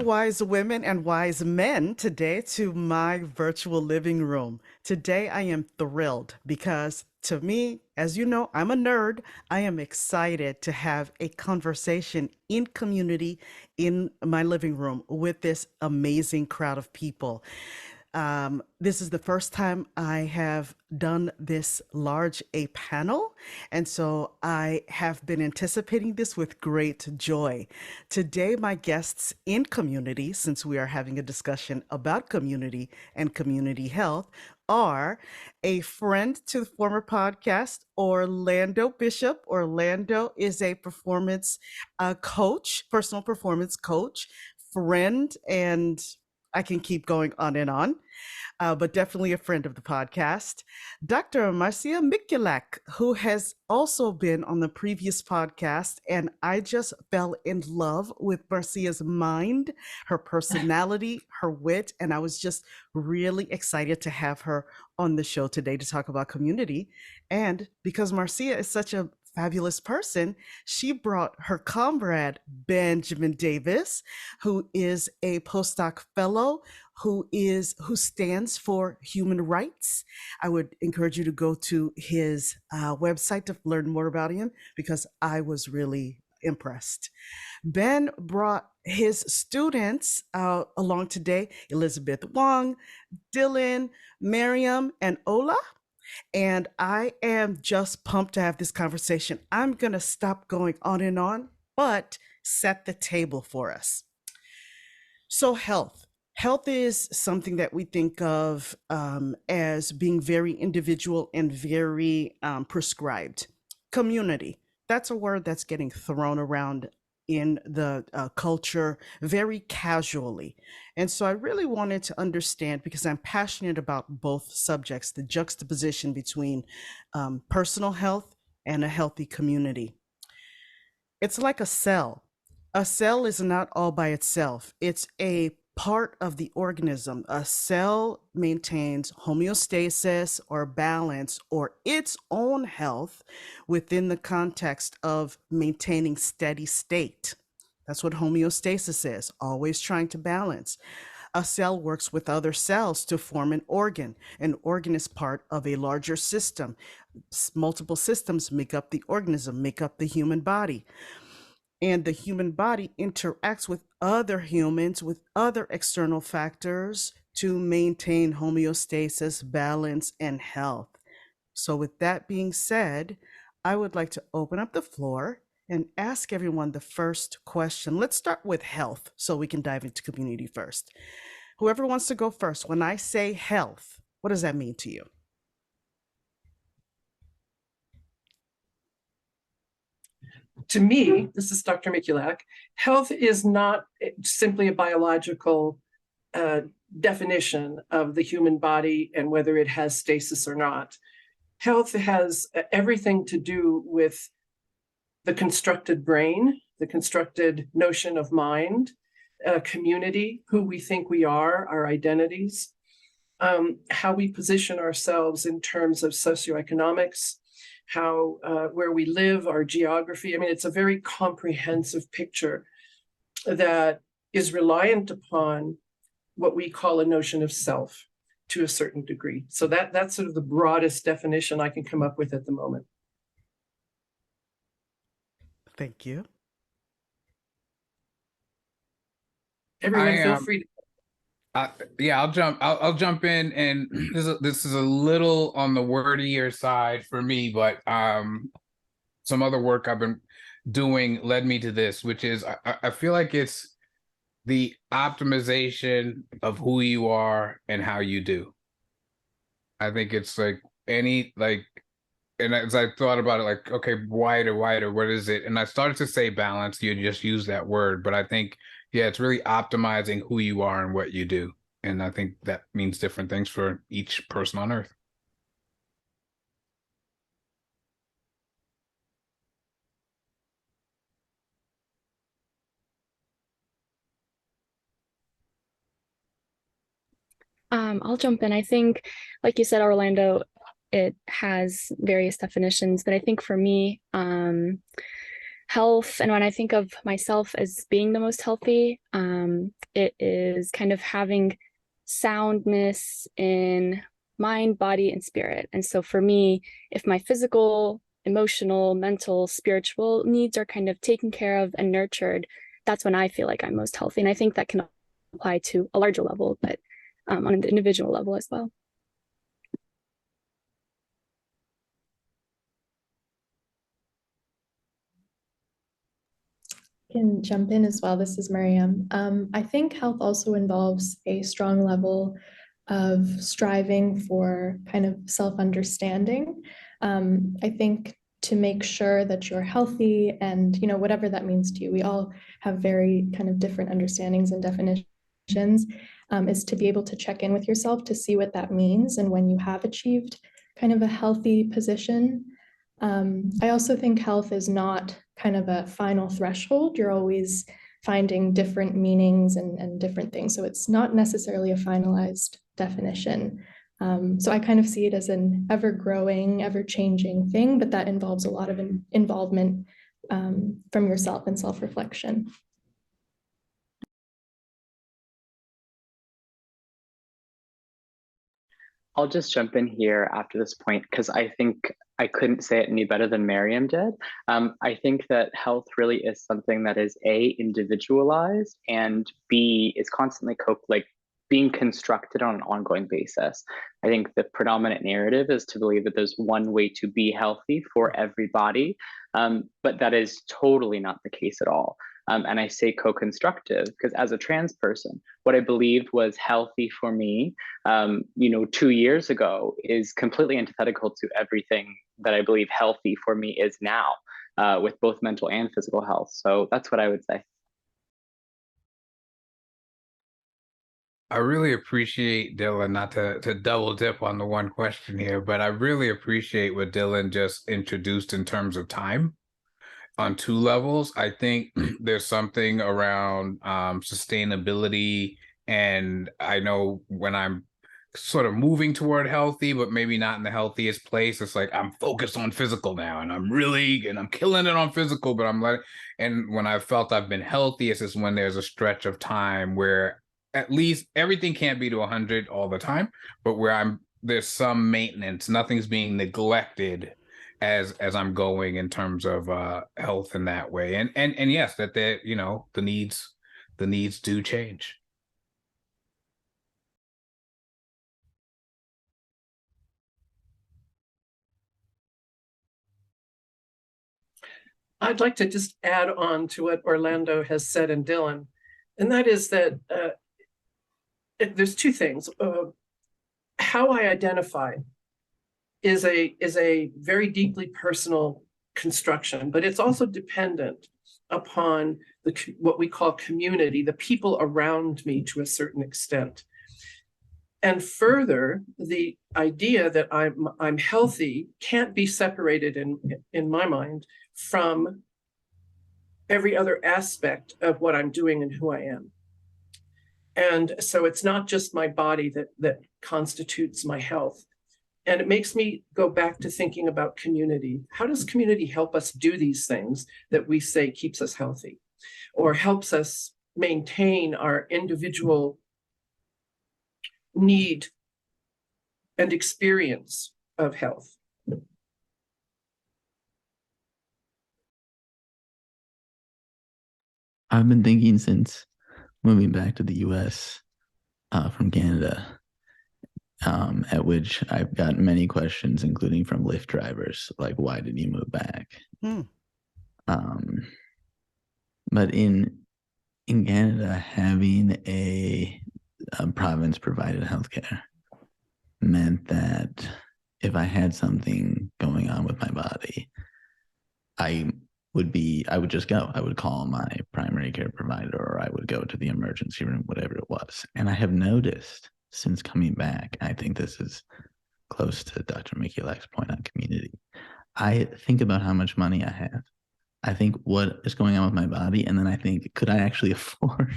wise women and wise men, today to my virtual living room. Today, I am thrilled because to me, as you know, I'm a nerd. I am excited to have a conversation in community in my living room with this amazing crowd of people. This is the first time I have done this large a panel, and so I have been anticipating this with great joy. Today, my guests in community, since we are having a discussion about community and community health, are a friend to the former podcast, Orlando Bishop. Orlando is a performance coach, personal performance coach, friend, and I can keep going on and on, but definitely a friend of the podcast. Dr. Marcia Mikulak, who has also been on the previous podcast, and I just fell in love with Marcia's mind, her personality, her wit, and I was just really excited to have her on the show today to talk about community. And because Marcia is such a fabulous person, she brought her comrade, Benjamin Davis, who is a postdoc fellow who stands for human rights. I would encourage you to go to his website to learn more about him because I was really impressed. Ben brought his students along today, Elizabeth Wong, Dylan, Mariam, and Ulaa. And I am just pumped to have this conversation. I'm going to stop going on and on, but set the table for us. So, health. Health is something that we think of as being very individual and very prescribed. Community. That's a word that's getting thrown around in the culture very casually. And so I really wanted to understand, because I'm passionate about both subjects, the juxtaposition between personal health and a healthy community. It's like a cell. A cell is not all by itself. It's a part of the organism. A cell maintains homeostasis or balance or its own health within the context of maintaining steady state. That's what homeostasis is, always trying to balance. A cell works with other cells to form an organ. An organ is part of a larger system. Multiple systems make up the organism, make up the human body. And the human body interacts with other humans, with other external factors to maintain homeostasis, balance, and health. So with that being said, I would like to open up the floor and ask everyone the first question. Let's start with health so we can dive into community first. Whoever wants to go first, when I say health, what does that mean to you? To me, this is Dr. Mikulak, health is not simply a biological definition of the human body and whether it has stasis or not. Health has everything to do with the constructed brain, the constructed notion of mind, community, who we think we are, our identities, how we position ourselves in terms of socioeconomics, how where we live, our geography. I mean, it's a very comprehensive picture that is reliant upon what we call a notion of self to a certain degree. So that's sort of the broadest definition I can come up with at the moment. Thank you. Everyone, feel free to. Yeah, I'll jump in, and this is a little on the wordier side for me, but some other work I've been doing led me to this, which is I feel like it's the optimization of who you are and how you do. I think it's like and as I thought about it, like, okay, wider, what is it? And I started to say balance. You just use that word, but I think, yeah, it's really optimizing who you are and what you do. And I think that means different things for each person on Earth. I'll jump in. I think, like you said, Orlando, it has various definitions, but I think for me, health, and when I think of myself as being the most healthy, it is kind of having soundness in mind, body, and spirit. And so for me, if my physical, emotional, mental, spiritual needs are kind of taken care of and nurtured, that's when I feel like I'm most healthy. And I think that can apply to a larger level, but on an individual level as well. Can jump in as well. This is Mariam. I think health also involves a strong level of striving for kind of self-understanding. I think to make sure that you're healthy and, you know, whatever that means to you, we all have very kind of different understandings and definitions, is to be able to check in with yourself to see what that means and when you have achieved kind of a healthy position. I also think health is not kind of a final threshold. You're always finding different meanings and different things. So it's not necessarily a finalized definition. So I kind of see it as an ever-growing, ever-changing thing, but that involves a lot of involvement from yourself and self-reflection. I'll just jump in here after this point because I think I couldn't say it any better than Mariam did. I think that health really is something that is A, individualized, and B, is constantly being constructed on an ongoing basis. I think the predominant narrative is to believe that there's one way to be healthy for everybody, but that is totally not the case at all. And I say co-constructive because as a trans person, what I believed was healthy for me, 2 years ago is completely antithetical to everything that I believe healthy for me is now, with both mental and physical health. So that's what I would say. I really appreciate Dylan, not to double dip on the one question here, but I really appreciate what Dylan just introduced in terms of time on two levels. I think there's something around sustainability, and I know when I'm sort of moving toward healthy, but maybe not in the healthiest place, it's like I'm focused on physical now, and I'm killing it on physical, but and when I felt I've been healthy, it's just when there's a stretch of time where at least everything can't be to 100 all the time, but where there's some maintenance, nothing's being neglected as I'm going in terms of health in that way. And yes, that the needs do change. I'd like to just add on to what Orlando has said and Dylan, and that is that there's two things. How I identify is a very deeply personal construction, but it's also dependent upon what we call community, the people around me to a certain extent. And further, the idea that I'm healthy can't be separated in my mind from every other aspect of what I'm doing and who I am. And so it's not just my body that constitutes my health. And it makes me go back to thinking about community. How does community help us do these things that we say keeps us healthy or helps us maintain our individual need and experience of health? I've been thinking since moving back to the US from Canada, at which I've gotten many questions, including from Lyft drivers, like, why did you move back? But in Canada, having a province provided healthcare meant that if I had something going on with my body, I would just go. I would call my primary care provider, or I would go to the emergency room, whatever it was. And I have noticed since coming back, I think this is close to Dr. Mikulak's point on community. I think about how much money I have. I think what is going on with my body, and then I think, could I actually afford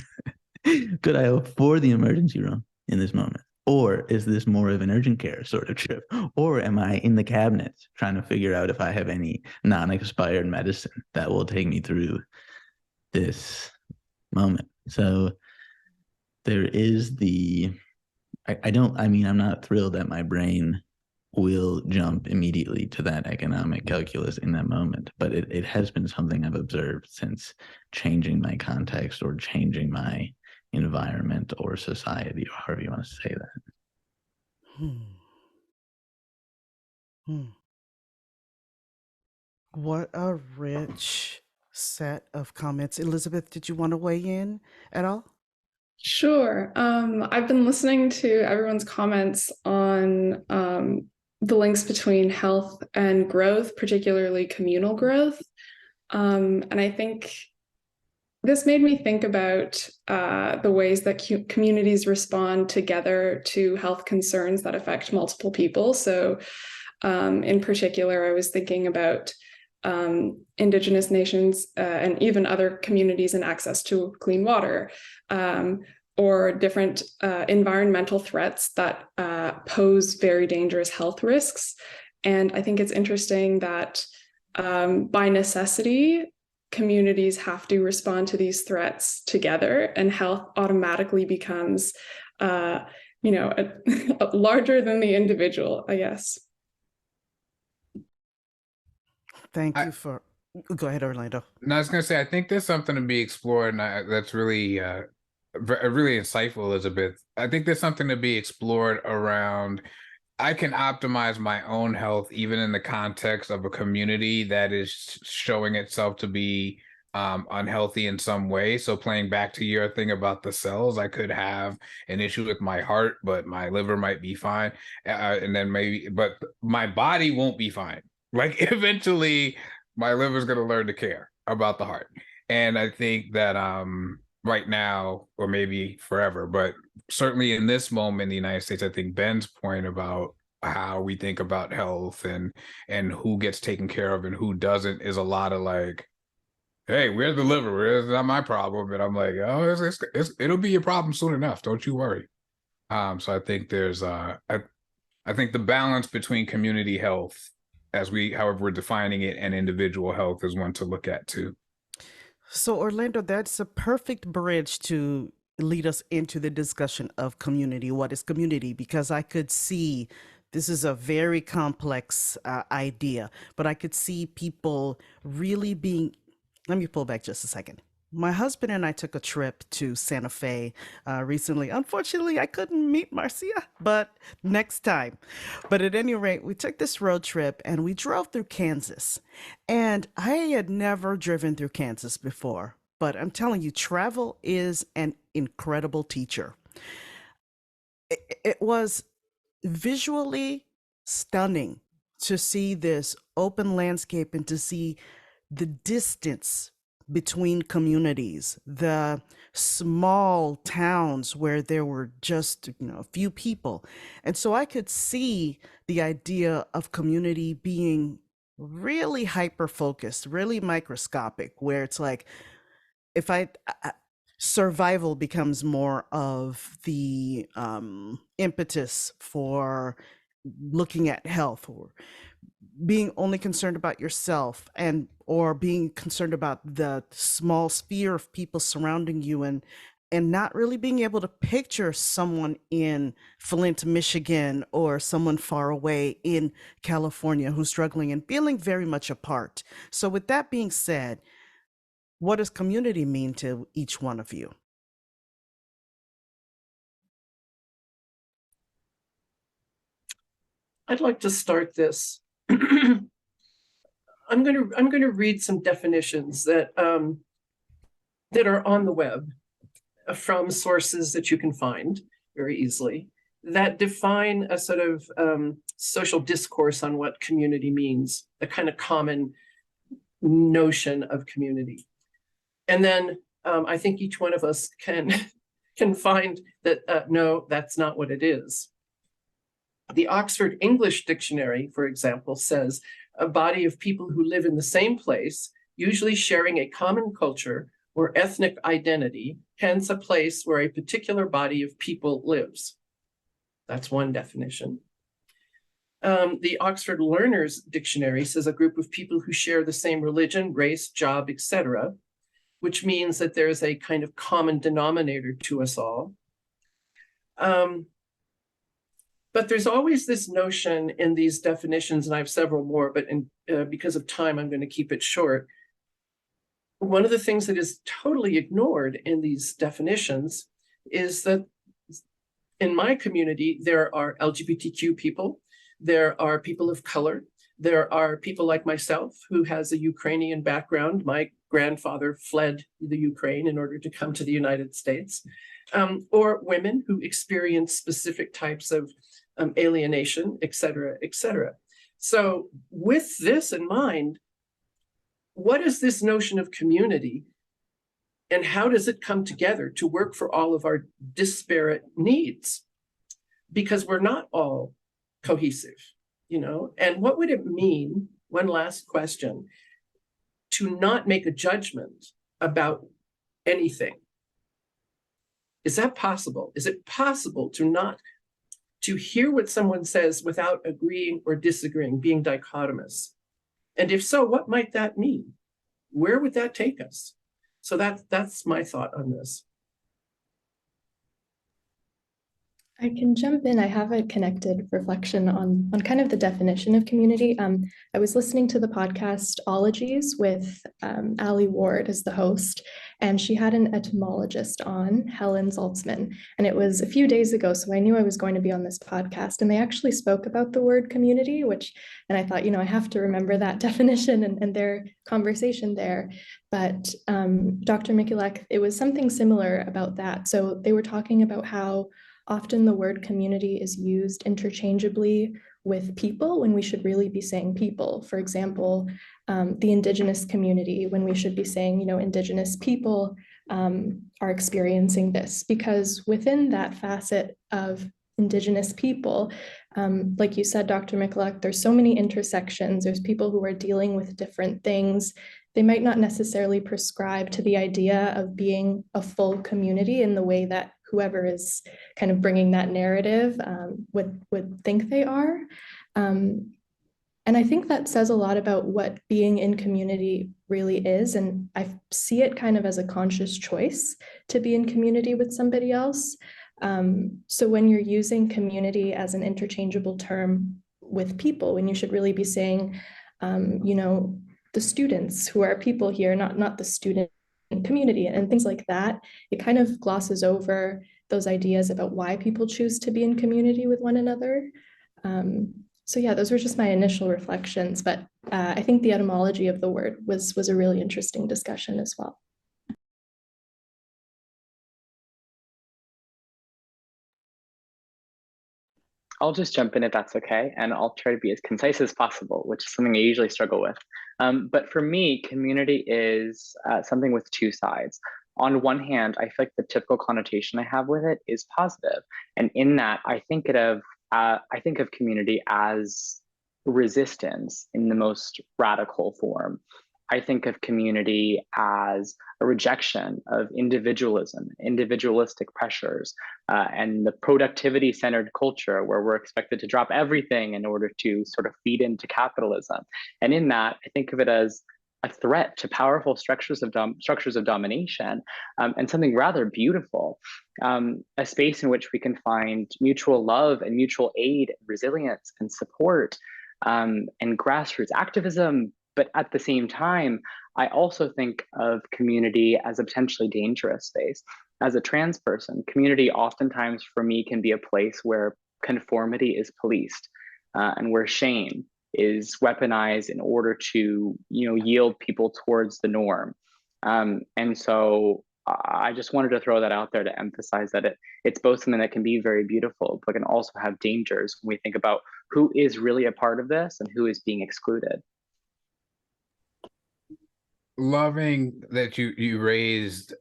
could I afford the emergency room in this moment? Or is this more of an urgent care sort of trip? Or am I in the cabinet trying to figure out if I have any non-expired medicine that will take me through this moment? So there is I'm not thrilled that my brain will jump immediately to that economic calculus in that moment, but it has been something I've observed since changing my context or changing my environment or society, or however you want to say that. Hmm. Hmm. What a rich set of comments. Elizabeth, did you want to weigh in at all? Sure. I've been listening to everyone's comments on the links between health and growth, particularly communal growth. And I think this made me think about the ways that communities respond together to health concerns that affect multiple people. So in particular, I was thinking about Indigenous nations and even other communities and access to clean water, or different environmental threats that pose very dangerous health risks. And I think it's interesting that by necessity, communities have to respond to these threats together, and health automatically becomes, larger than the individual, I guess. Thank you for. Go ahead, Orlando. No, I was going to say, I think there's something to be explored, and that's really, really insightful, Elizabeth. I think there's something to be explored around. I can optimize my own health even in the context of a community that is showing itself to be unhealthy in some way. So playing back to your thing about the cells, I could have an issue with my heart, but my liver might be fine, and then but my body won't be fine. Like eventually, my liver's going to learn to care about the heart, and I think that right now, or maybe forever, but certainly in this moment in the United States, I think Ben's point about how we think about health and who gets taken care of and who doesn't is a lot of like, hey, where's the liver? It's not my problem. And I'm like, oh, it'll be your problem soon enough. Don't you worry. So I think there's I think the balance between community health, however we're defining it, and individual health is one to look at too. So, Orlando, that's a perfect bridge to lead us into the discussion of community. What is community? Because I could see this is a very complex idea, but I could see people really being. Let me pull back just a second. My husband and I took a trip to Santa Fe recently. Unfortunately, I couldn't meet Marcia, but next time. But at any rate, we took this road trip and we drove through Kansas. And I had never driven through Kansas before, but I'm telling you, travel is an incredible teacher. It was visually stunning to see this open landscape and to see the distance between communities, the small towns where there were just a few people. And so I could see the idea of community being really hyper focused, really microscopic, where it's like if survival becomes more of the impetus for looking at health, or being only concerned about yourself, or being concerned about the small sphere of people surrounding you, and not really being able to picture someone in Flint, Michigan, or someone far away in California who's struggling and feeling very much apart. So with that being said, what does community mean to each one of you? I'd like to start this. I'm going to read some definitions that that are on the web from sources that you can find very easily that define a sort of social discourse on what community means, a kind of common notion of community. And then I think each one of us can find that no, that's not what it is. The Oxford English Dictionary, for example, says a body of people who live in the same place, usually sharing a common culture or ethnic identity, hence a place where a particular body of people lives. That's one definition. The Oxford Learner's Dictionary says a group of people who share the same religion, race, job, etc., which means that there's a kind of common denominator to us all. But there's always this notion in these definitions, and I have several more, but because of time, I'm going to keep it short. One of the things that is totally ignored in these definitions is that in my community, there are LGBTQ people, there are people of color, there are people like myself who has a Ukrainian background. My grandfather fled the Ukraine in order to come to the United States, or women who experience specific types of alienation, et cetera, et cetera. So with this in mind, what is this notion of community and how does it come together to work for all of our disparate needs? Because we're not all cohesive, you know? And what would it mean, one last question, to not make a judgment about anything? Is that possible? Is it possible to hear what someone says without agreeing or disagreeing, being dichotomous? And if so, what might that mean? Where would that take us? So that's my thought on this. I can jump in. I have a connected reflection on kind of the definition of community. I was listening to the podcast Ologies with Ali Ward as the host, and she had an etymologist on, Helen Zaltzman, and it was a few days ago, so I knew I was going to be on this podcast, and they actually spoke about the word community, and I thought, I have to remember that definition and their conversation there. But Dr. Mikulak, it was something similar about that. So they were talking about how often the word community is used interchangeably with people when we should really be saying people. For example, the Indigenous community, when we should be saying, Indigenous people are experiencing this, because within that facet of Indigenous people, like you said, Dr. Mikulak, there's so many intersections. There's people who are dealing with different things. They might not necessarily prescribe to the idea of being a full community in the way that whoever is kind of bringing that narrative would think they are. And I think that says a lot about what being in community really is. And I see it kind of as a conscious choice to be in community with somebody else. So when you're using community as an interchangeable term with people, when you should really be saying, the students who are people here, not the student community and things like that, it kind of glosses over those ideas about why people choose to be in community with one another. So yeah, those were just my initial reflections, but I think the etymology of the word was a really interesting discussion as well. I'll just jump in if that's okay, and I'll try to be as concise as possible, which is something I usually struggle with. But for me, community is something with two sides. On one hand, I feel like the typical connotation I have with it is positive, and in that, I think of community as resistance in the most radical form. I think of community as a rejection of individualism, individualistic pressures, and the productivity-centered culture where we're expected to drop everything in order to sort of feed into capitalism. And in that, I think of it as a threat to powerful structures of domination, and something rather beautiful, a space in which we can find mutual love and mutual aid, resilience and support, and grassroots activism. But at the same time, I also think of community as a potentially dangerous space. As a trans person, community oftentimes for me can be a place where conformity is policed, and where shame is weaponized in order to yield people towards the norm. And so I just wanted to throw that out there to emphasize that it's both something that can be very beautiful, but can also have dangers when we think about who is really a part of this and who is being excluded. Loving that you raised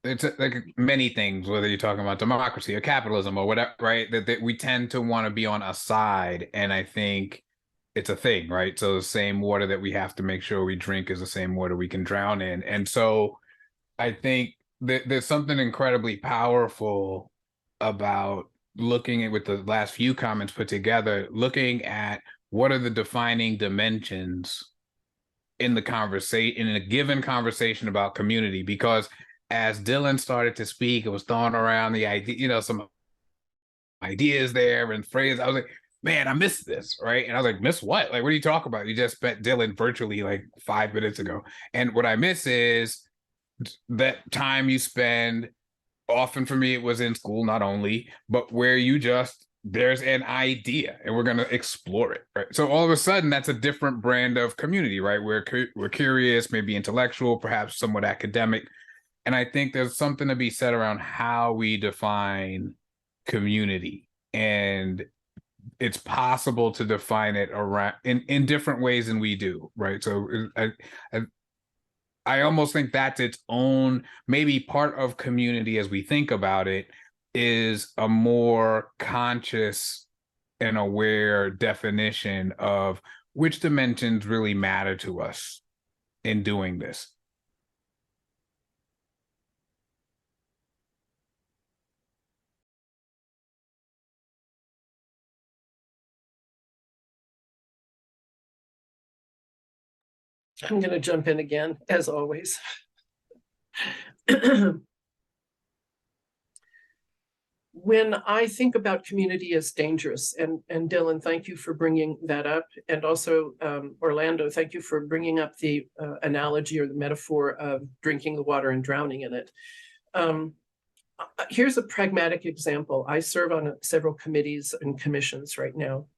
it's like many things, whether you're talking about democracy or capitalism or whatever, right? That we tend to want to be on a side, and I think it's a thing, right? So the same water that we have to make sure we drink is the same water we can drown in. And so I think that there's something incredibly powerful about looking at, with the last few comments put together, looking at what are the defining dimensions in the conversation, in a given conversation about community. Because as Dylan started to speak, it was throwing around the idea, some ideas there and phrases. I was like, man, I missed this, right? And I was like, miss what? Like, what are you talking about? You just met Dylan virtually like 5 minutes ago. And what I miss is that time you spend, often for me, it was in school, not only, but where you just, there's an idea and we're going to explore it, right? So all of a sudden, that's a different brand of community, right? We're curious, maybe intellectual, perhaps somewhat academic. And I think there's something to be said around how we define community. And it's possible to define it around in different ways than we do, right? So I almost think that's its own, maybe part of community as we think about it, is a more conscious and aware definition of which dimensions really matter to us in doing this. I'm going to jump in again, as always. When I think about community as dangerous, and Dylan, thank you for bringing that up. And also, Orlando, thank you for bringing up the analogy or the metaphor of drinking the water and drowning in it. Here's a pragmatic example. I serve on several committees and commissions right now.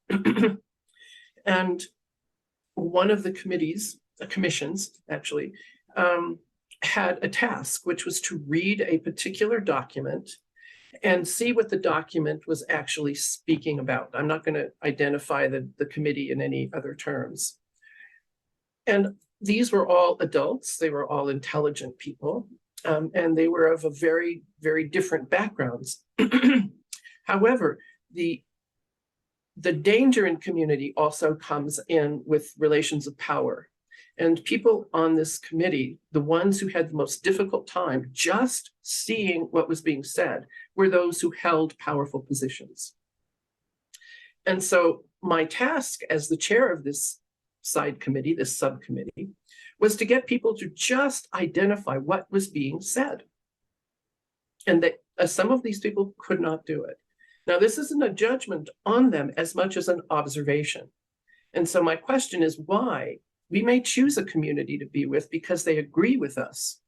And one of the commissions actually, had a task, which was to read a particular document and see what the document was actually speaking about. I'm not going to identify the committee in any other terms. And these were all adults. They were all intelligent people. And they were of a very, very different backgrounds. However, the danger in community also comes in with relations of power. And people on this committee, the ones who had the most difficult time just seeing what was being said, were those who held powerful positions. And so my task as the chair of this side committee, this subcommittee, was to get people to just identify what was being said. And that some of these people could not do it. Now, this isn't a judgment on them as much as an observation. And so my question is why? We may choose a community to be with because they agree with us.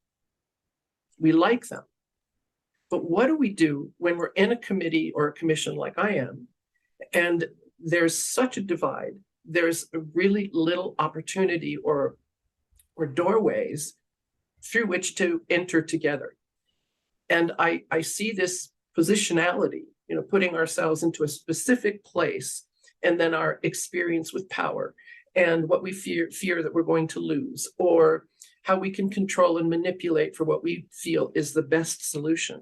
We like them. But what do we do when we're in a committee or a commission like I am, and there's such a divide? There's really little opportunity or doorways through which to enter together. And I see this positionality, putting ourselves into a specific place, and then our experience with power and what we fear that we're going to lose, or how we can control and manipulate for what we feel is the best solution.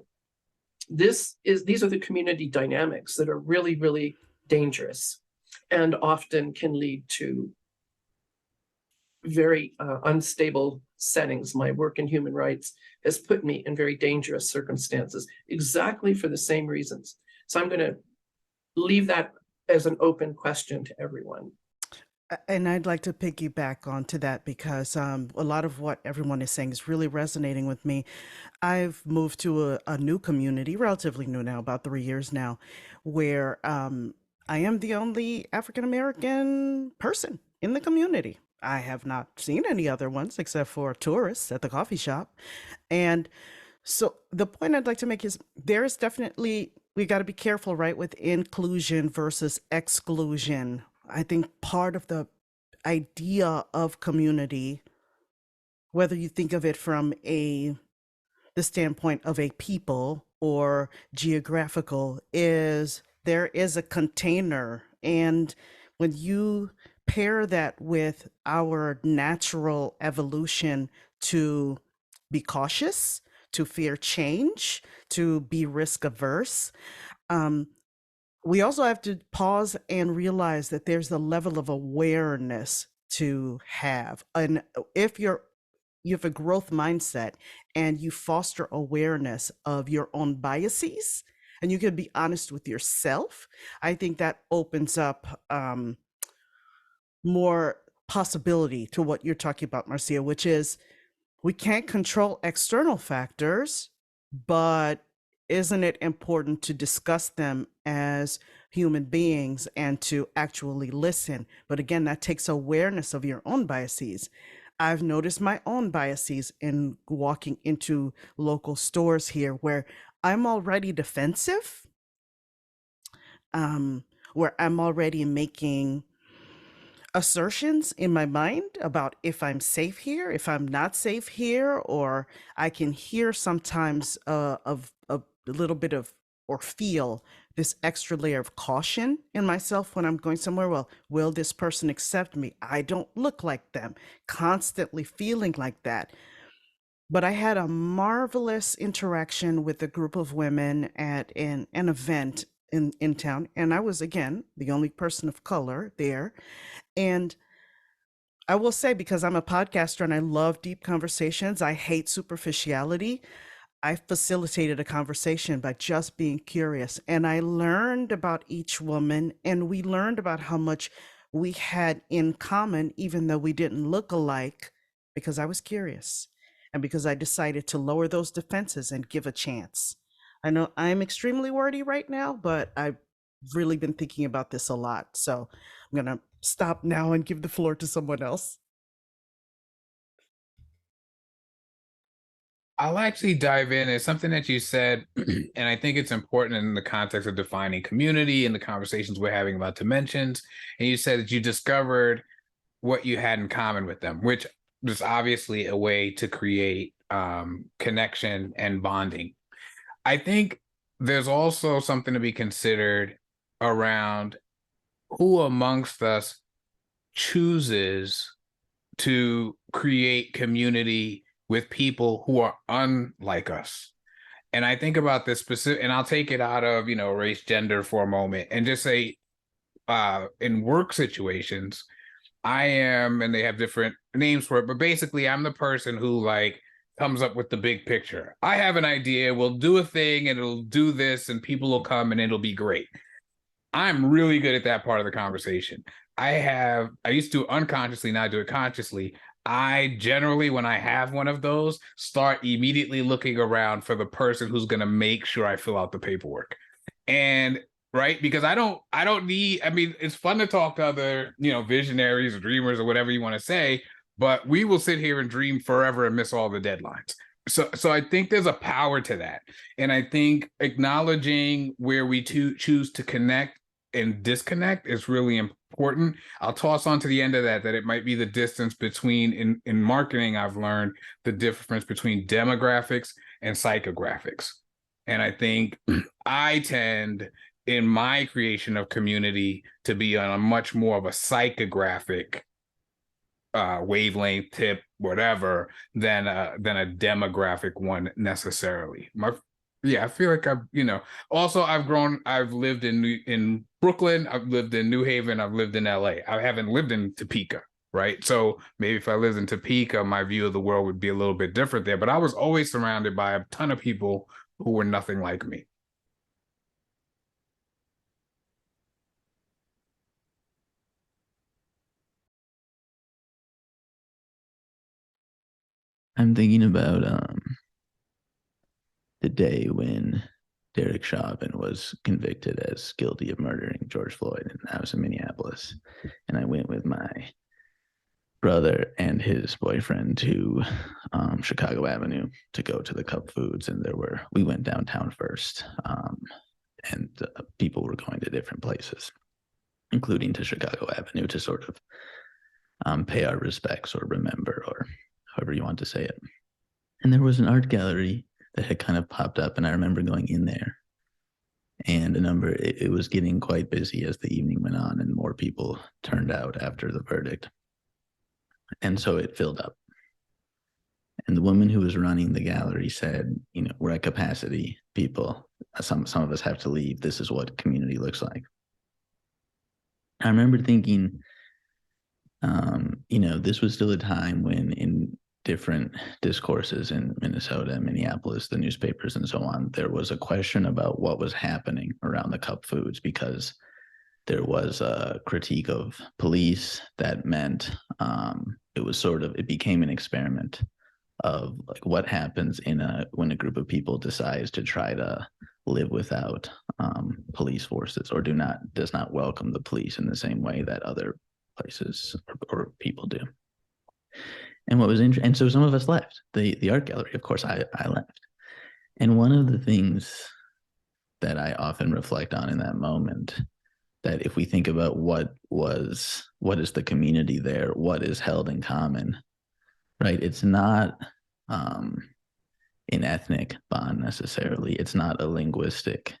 These are the community dynamics that are really, really dangerous and often can lead to very unstable settings. My work in human rights has put me in very dangerous circumstances, exactly for the same reasons. So I'm going to leave that as an open question to everyone. And I'd like to piggyback onto that because a lot of what everyone is saying is really resonating with me. I've moved to a new community, relatively new now, about 3 years now, where I am the only African American person in the community. I have not seen any other ones except for tourists at the coffee shop. And so the point I'd like to make is there is definitely, we got to be careful, right, with inclusion versus exclusion. I think part of the idea of community, whether you think of it from the standpoint of a people or geographical, is there is a container. And when you pair that with our natural evolution to be cautious, to fear change, to be risk averse, we also have to pause and realize that there's a level of awareness to have. And if you have a growth mindset and you foster awareness of your own biases and you can be honest with yourself, I think that opens up more possibility to what you're talking about, Marcia, which is we can't control external factors, but isn't it important to discuss them as human beings and to actually listen? But again, that takes awareness of your own biases. I've noticed my own biases in walking into local stores here where I'm already defensive, where I'm already making assertions in my mind about if I'm safe here, if I'm not safe here, or I can hear sometimes of a little bit of or feel this extra layer of caution in myself when I'm going somewhere. Well, will this person accept me? I don't look like them. Constantly feeling like that. But I had a marvelous interaction with a group of women at an event in town. And I was, again, the only person of color there. And I will say, because I'm a podcaster and I love deep conversations, I hate superficiality. I facilitated a conversation by just being curious. And I learned about each woman, and we learned about how much we had in common, even though we didn't look alike, because I was curious and because I decided to lower those defenses and give a chance. I know I'm extremely wordy right now, but I've really been thinking about this a lot. So I'm going to stop now and give the floor to someone else. I'll actually dive in. It's something that you said, and I think it's important in the context of defining community and the conversations we're having about dimensions. And you said that you discovered what you had in common with them, which is obviously a way to create connection and bonding. I think there's also something to be considered around who amongst us chooses to create community with people who are unlike us. And I think about this specific, and I'll take it out of, race, gender for a moment and just say, in work situations, I am, and they have different names for it, but basically I'm the person who comes up with the big picture. I have an idea, we'll do a thing and it'll do this and people will come and it'll be great. I'm really good at that part of the conversation. I used to unconsciously, now I do it consciously. I generally, when I have one of those, start immediately looking around for the person who's going to make sure I fill out the paperwork. And right, because I don't need, it's fun to talk to other, visionaries or dreamers or whatever you want to say, but we will sit here and dream forever and miss all the deadlines. So I think there's a power to that. And I think acknowledging where we choose to connect and disconnect is really important. I'll toss on to the end of that it might be the distance between, in marketing, I've learned the difference between demographics and psychographics. And I think I tend, in my creation of community, to be on a much more of a psychographic wavelength, tip, whatever, than a demographic one necessarily. I feel like also I've lived in Brooklyn, I've lived in New Haven, I've lived in LA. I haven't lived in Topeka, right? So maybe if I lived in Topeka, my view of the world would be a little bit different there, but I was always surrounded by a ton of people who were nothing like me. I'm thinking about the day when Derek Chauvin was convicted as guilty of murdering George Floyd, and I was in Minneapolis, and I went with my brother and his boyfriend to Chicago Avenue to go to the Cup Foods, and we went downtown first, and people were going to different places, including to Chicago Avenue to sort of pay our respects or remember, or however you want to say it. And there was an art gallery that had kind of popped up, and I remember going in there, and it was getting quite busy as the evening went on, and more people turned out after the verdict. And so it filled up. And the woman who was running the gallery said, we're at capacity, people. Some of us have to leave. This is what community looks like. I remember thinking, this was still a time when in different discourses in Minnesota and Minneapolis, the newspapers and so on, there was a question about what was happening around the cup foods, because there was a critique of police that meant it became an experiment of like what happens when a group of people decides to try to live without police forces, or does not welcome the police in the same way that other places or people do. And what was interesting, and so some of us left the art gallery. Of course, I left. And one of the things that I often reflect on in that moment, that if we think about what is the community there, what is held in common, right? It's not an ethnic bond necessarily. It's not a linguistic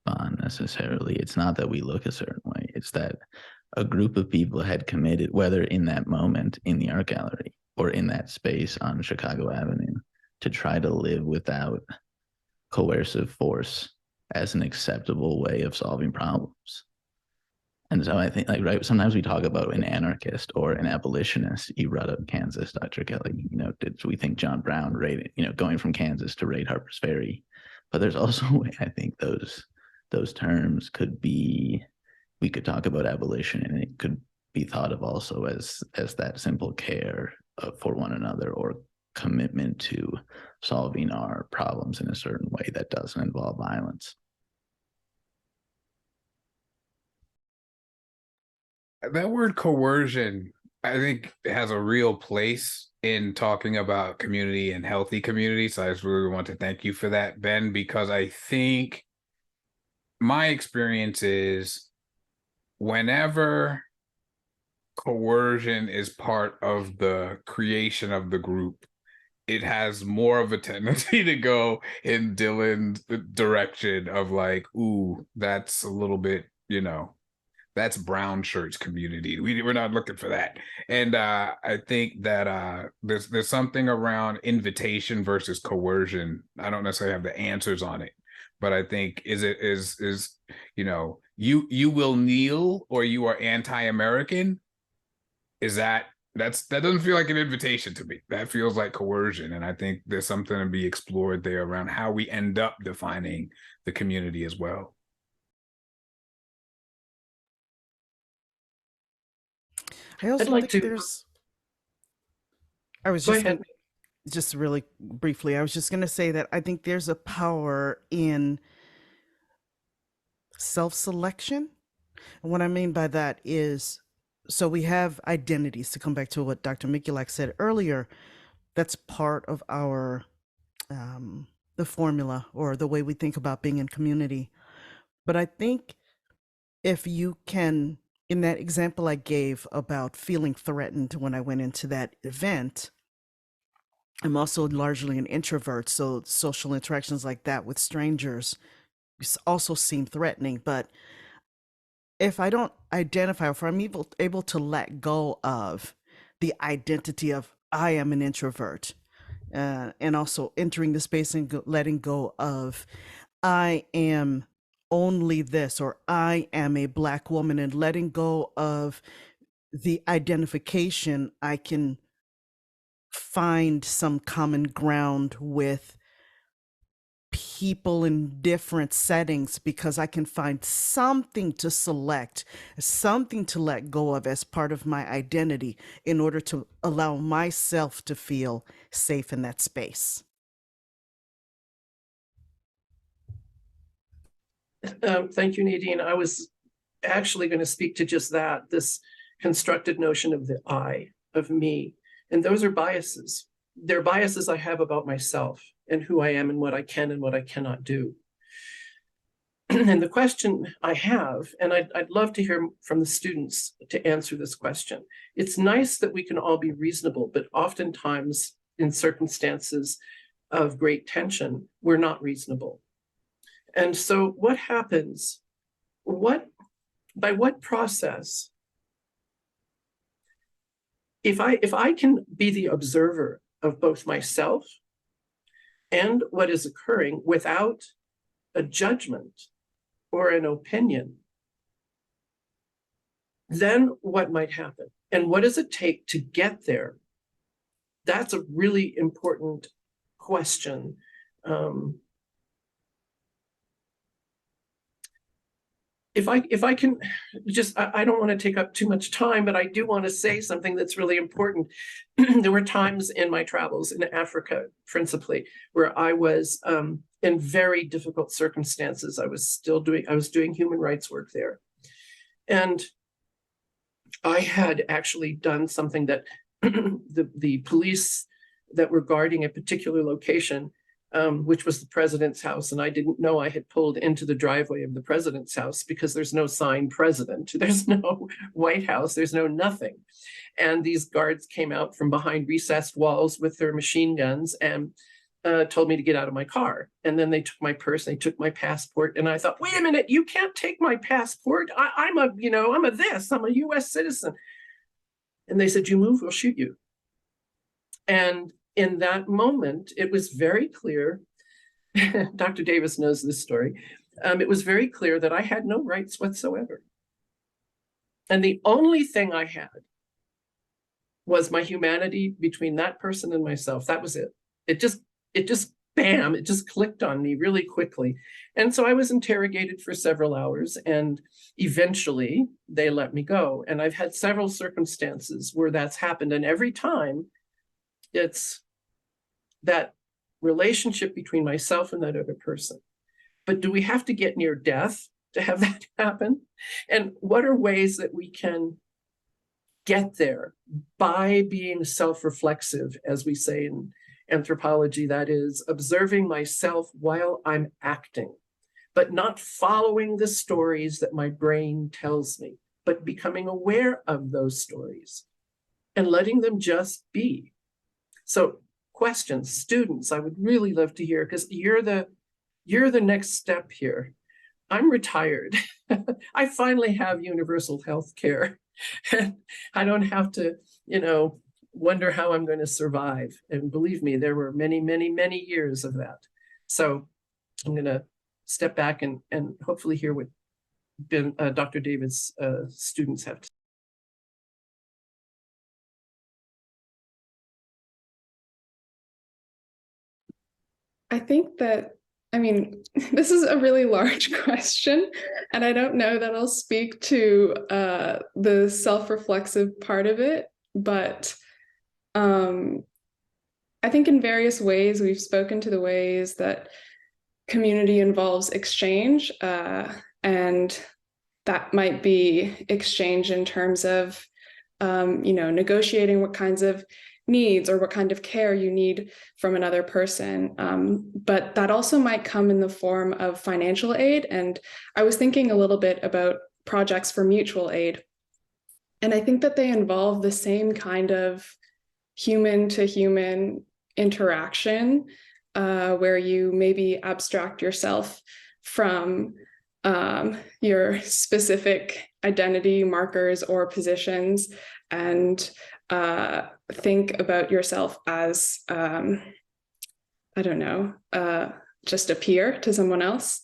bond necessarily. It's not that we look a certain way. It's that a group of people had committed, whether in that moment in the art gallery or in that space on Chicago Avenue, to try to live without coercive force as an acceptable way of solving problems. And so I think, like, right, sometimes we talk about an anarchist or an abolitionist. You brought up Kansas, Dr. Kelly. Did we think John Brown raided, going from Kansas to raid Harper's Ferry? But there's also a way I think those terms could be, we could talk about abolition, and it could be thought of also as that simple care for one another, or commitment to solving our problems in a certain way that doesn't involve violence. That word coercion, I think, has a real place in talking about community and healthy community. So I just really want to thank you for that, Ben, because I think my experience is whenever coercion is part of the creation of the group, it has more of a tendency to go in Dylan's direction of like, ooh, that's a little bit, that's brown shirts community. We're not looking for that. And I think that there's something around invitation versus coercion. I don't necessarily have the answers on it, but I think is you will kneel or you are anti-American. That doesn't feel like an invitation to me. That feels like coercion. And I think there's something to be explored there around how we end up defining the community as well. I also like think to I was go just ahead. just really briefly, I was just going to say that I think there's a power in self-selection. And what I mean by that is, so we have identities, to come back to what Dr. Mikulak said earlier. That's part of our the formula, or the way we think about being in community. But I think if you can, in that example I gave about feeling threatened when I went into that event, I'm also largely an introvert, so social interactions like that with strangers also seem threatening. But if I don't identify, or if I'm able to let go of the identity of I am an introvert, and also entering the space and letting go of I am only this, or I am a Black woman, and letting go of the identification, I can find some common ground with people in different settings, because I can find something to select, something to let go of as part of my identity in order to allow myself to feel safe in that space. Thank you, Nadine. I was actually going to speak to just that, this constructed notion of the I, of me. And those are biases. They're biases I have about myself and who I am and what I can and what I cannot do. And the question I have, and I'd love to hear from the students to answer this question. It's nice that we can all be reasonable, but oftentimes in circumstances of great tension, we're not reasonable. And so what happens, by what process, if I can be the observer of both myself and what is occurring without a judgment or an opinion, then what might happen? And what does it take to get there that's a really important question. If I can just, I don't want to take up too much time, but I do want to say something that's really important. There were times in my travels in Africa, principally, where I was in very difficult circumstances. I was doing human rights work there. And I had actually done something that the police that were guarding a particular location, which was the president's house. And I didn't know I had pulled into the driveway of the president's house because there's no sign president. There's no White House. There's no nothing. And these guards came out from behind recessed walls with their machine guns and told me to get out of my car. And then they took my purse, they took my passport. And I thought, wait a minute, you can't take my passport. I'm a US citizen. And they said, you move, we'll shoot you. And in that moment, it was very clear, Dr. Davis knows this story, it was very clear that I had no rights whatsoever. And the only thing I had was my humanity between that person and myself. That was it. It just bam, it just clicked on me really quickly. And so I was interrogated for several hours, and eventually they let me go. And I've had several circumstances where that's happened. And every time it's that relationship between myself and that other person. But do we have to get near death to have that happen? And what are ways that we can get there by being self-reflexive, as we say in anthropology, that is observing myself while I'm acting, but not following the stories that my brain tells me, but becoming aware of those stories and letting them just be. So questions, students, I would really love to hear, because you're the next step here. I'm retired. I finally have universal health care. I don't have to, wonder how I'm going to survive. And believe me, there were many, many, many years of that. So I'm going to step back and hopefully hear what Dr. David's students have to say. I think that, this is a really large question, and I don't know that I'll speak to the self-reflexive part of it, but I think in various ways we've spoken to the ways that community involves exchange, and that might be exchange in terms of, negotiating what kinds of needs or what kind of care you need from another person. But that also might come in the form of financial aid. And I was thinking a little bit about projects for mutual aid. And I think that they involve the same kind of human to human interaction, where you maybe abstract yourself from your specific identity markers or positions and think about yourself as, just a peer to someone else.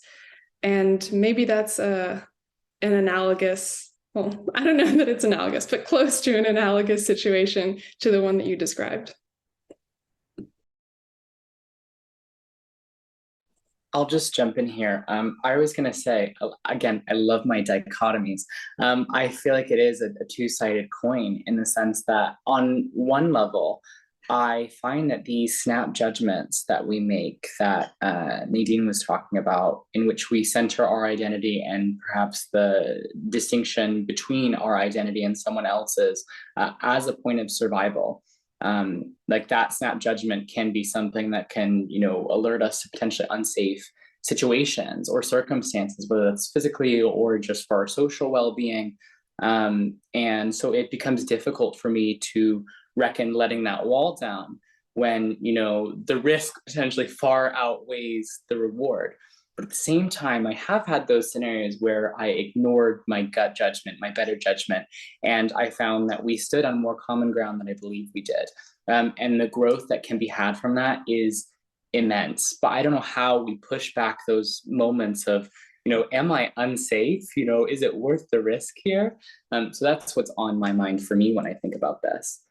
And maybe that's an analogous, well, I don't know that it's analogous, but close to an analogous situation to the one that you described. I'll just jump in here. I was going to say, again, I love my dichotomies. I feel like it is a two-sided coin in the sense that on one level, I find that these snap judgments that we make that Nadine was talking about, in which we center our identity and perhaps the distinction between our identity and someone else's as a point of survival, like that snap judgment can be something that can, alert us to potentially unsafe situations or circumstances, whether that's physically or just for our social well-being. And so it becomes difficult for me to reckon letting that wall down when, the risk potentially far outweighs the reward. But at the same time, I have had those scenarios where I ignored my gut judgment, my better judgment, and I found that we stood on more common ground than I believe we did. And the growth that can be had from that is immense. But I don't know how we push back those moments of, am I unsafe? Is it worth the risk here? So that's what's on my mind for me when I think about this.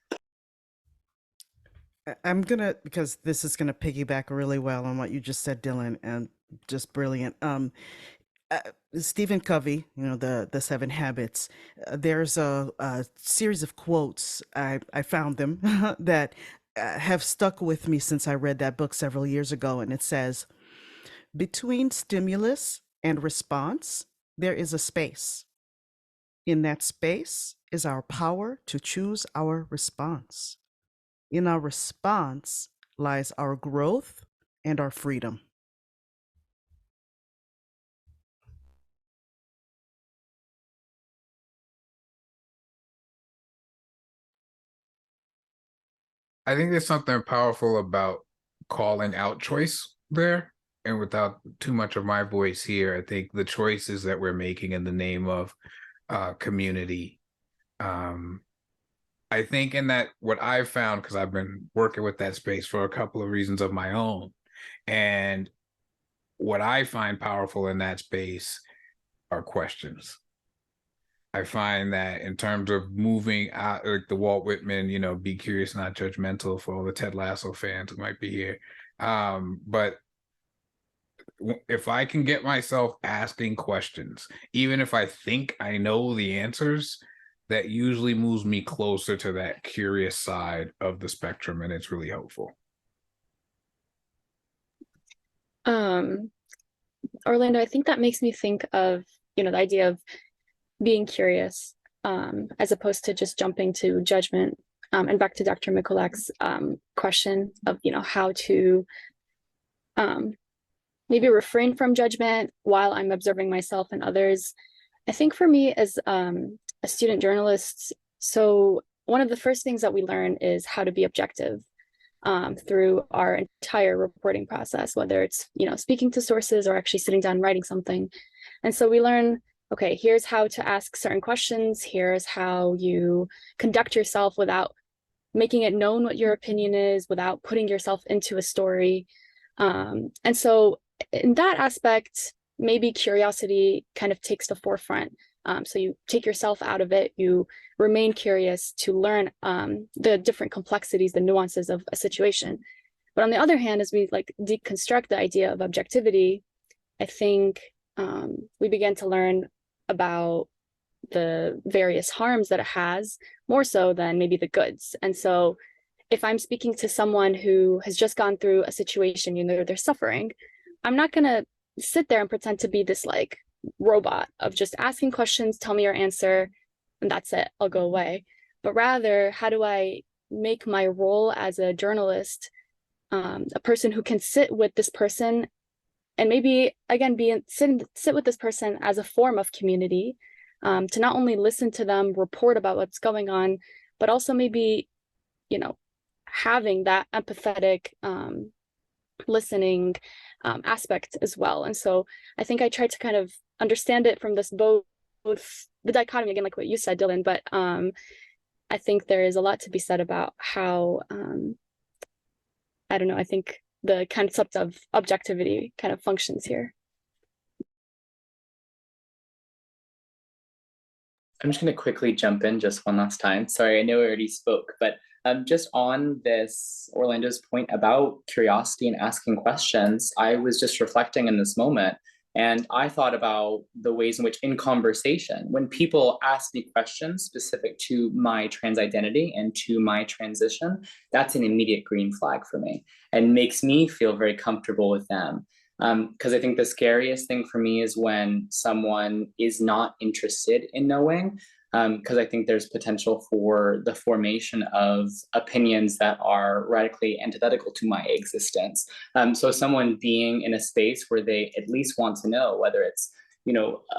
I'm gonna, because this is gonna piggyback really well on what you just said, Dylan, and just brilliant. Uh, Stephen Covey, the Seven Habits. There's a series of quotes. I found them that have stuck with me since I read that book several years ago, and it says, "Between stimulus and response, there is a space. In that space is our power to choose our response. In our response lies our growth and our freedom." I think there's something powerful about calling out choice there. And without too much of my voice here, I think the choices that we're making in the name of community. I think in that what I've found, because I've been working with that space for a couple of reasons of my own, and what I find powerful in that space are questions. I find that in terms of moving out, like the Walt Whitman, be curious, not judgmental, for all the Ted Lasso fans who might be here. But if I can get myself asking questions, even if I think I know the answers, that usually moves me closer to that curious side of the spectrum, and it's really helpful. Orlando, I think that makes me think of, the idea of being curious, as opposed to just jumping to judgment. And back to Dr. Mikulak's question of, how to maybe refrain from judgment while I'm observing myself and others. I think for me as a student journalist, so one of the first things that we learn is how to be objective through our entire reporting process, whether it's, speaking to sources or actually sitting down and writing something. And so we learn, okay, here's how to ask certain questions. Here's how you conduct yourself without making it known what your opinion is, without putting yourself into a story. And so in that aspect, maybe curiosity kind of takes the forefront. So you take yourself out of it, you remain curious to learn the different complexities, the nuances of a situation. But on the other hand, as we deconstruct the idea of objectivity, I think we begin to learn about the various harms that it has, more so than maybe the goods. And so if I'm speaking to someone who has just gone through a situation, they're suffering, I'm not going to sit there and pretend to be this robot of just asking questions, tell me your answer, and that's it, I'll go away. But rather, how do I make my role as a journalist a person who can sit with this person and maybe, again, sit with this person as a form of community, to not only listen to them, report about what's going on, but also maybe, having that empathetic listening aspect as well. And so I think I tried to kind of understand it from this both the dichotomy, again, like what you said, Dylan, but I think there is a lot to be said about how, I don't know, I think the concept of objectivity kind of functions here. I'm just going to quickly jump in just one last time. Sorry, I know I already spoke, but just on this, Orlando's point about curiosity and asking questions, I was just reflecting in this moment, and I thought about the ways in which in conversation, when people ask me questions specific to my trans identity and to my transition, that's an immediate green flag for me and makes me feel very comfortable with them. Because I think the scariest thing for me is when someone is not interested in knowing, because I think there's potential for the formation of opinions that are radically antithetical to my existence. So someone being in a space where they at least want to know, whether it's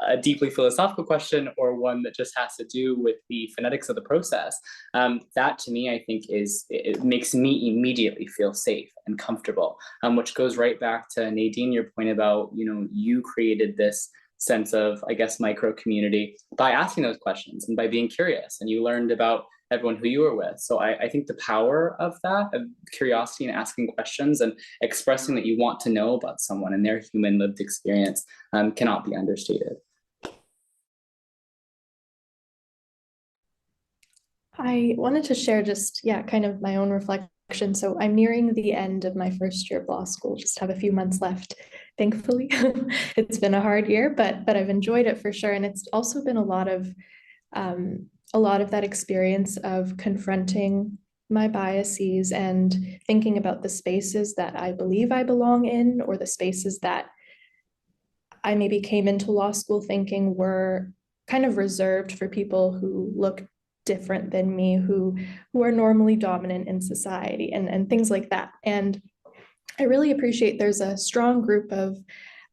a deeply philosophical question or one that just has to do with the phonetics of the process, that to me, I think it makes me immediately feel safe and comfortable, which goes right back to Nadine, your point about, you created this sense of, I guess, micro community by asking those questions and by being curious, and you learned about everyone who you were with. So I think the power of that, of curiosity and asking questions and expressing that you want to know about someone and their human lived experience cannot be understated. I wanted to share just, kind of my own reflections So I'm nearing the end of my first year of law school, just have a few months left, thankfully. It's been a hard year, but I've enjoyed it for sure. And it's also been a lot of that experience of confronting my biases and thinking about the spaces that I believe I belong in, or the spaces that I maybe came into law school thinking were kind of reserved for people who look different than me, who are normally dominant in society, and things like that. And I really appreciate there's a strong group of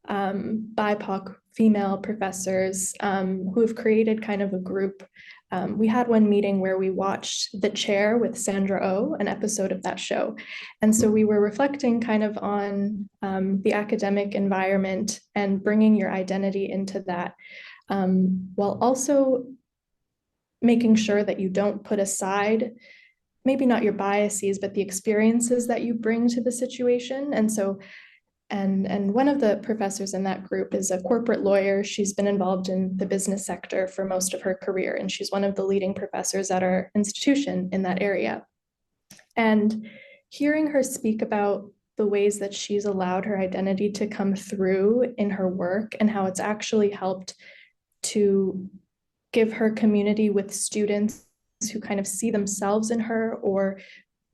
BIPOC female professors who have created kind of a group. We had one meeting where we watched The Chair with Sandra Oh, an episode of that show. And so we were reflecting kind of on the academic environment and bringing your identity into that, while also making sure that you don't put aside maybe not your biases, but the experiences that you bring to the situation. And so, and one of the professors in that group is a corporate lawyer. She's been involved in the business sector for most of her career, and she's one of the leading professors at our institution in that area. And hearing her speak about the ways that she's allowed her identity to come through in her work and how it's actually helped to give her community with students who kind of see themselves in her, or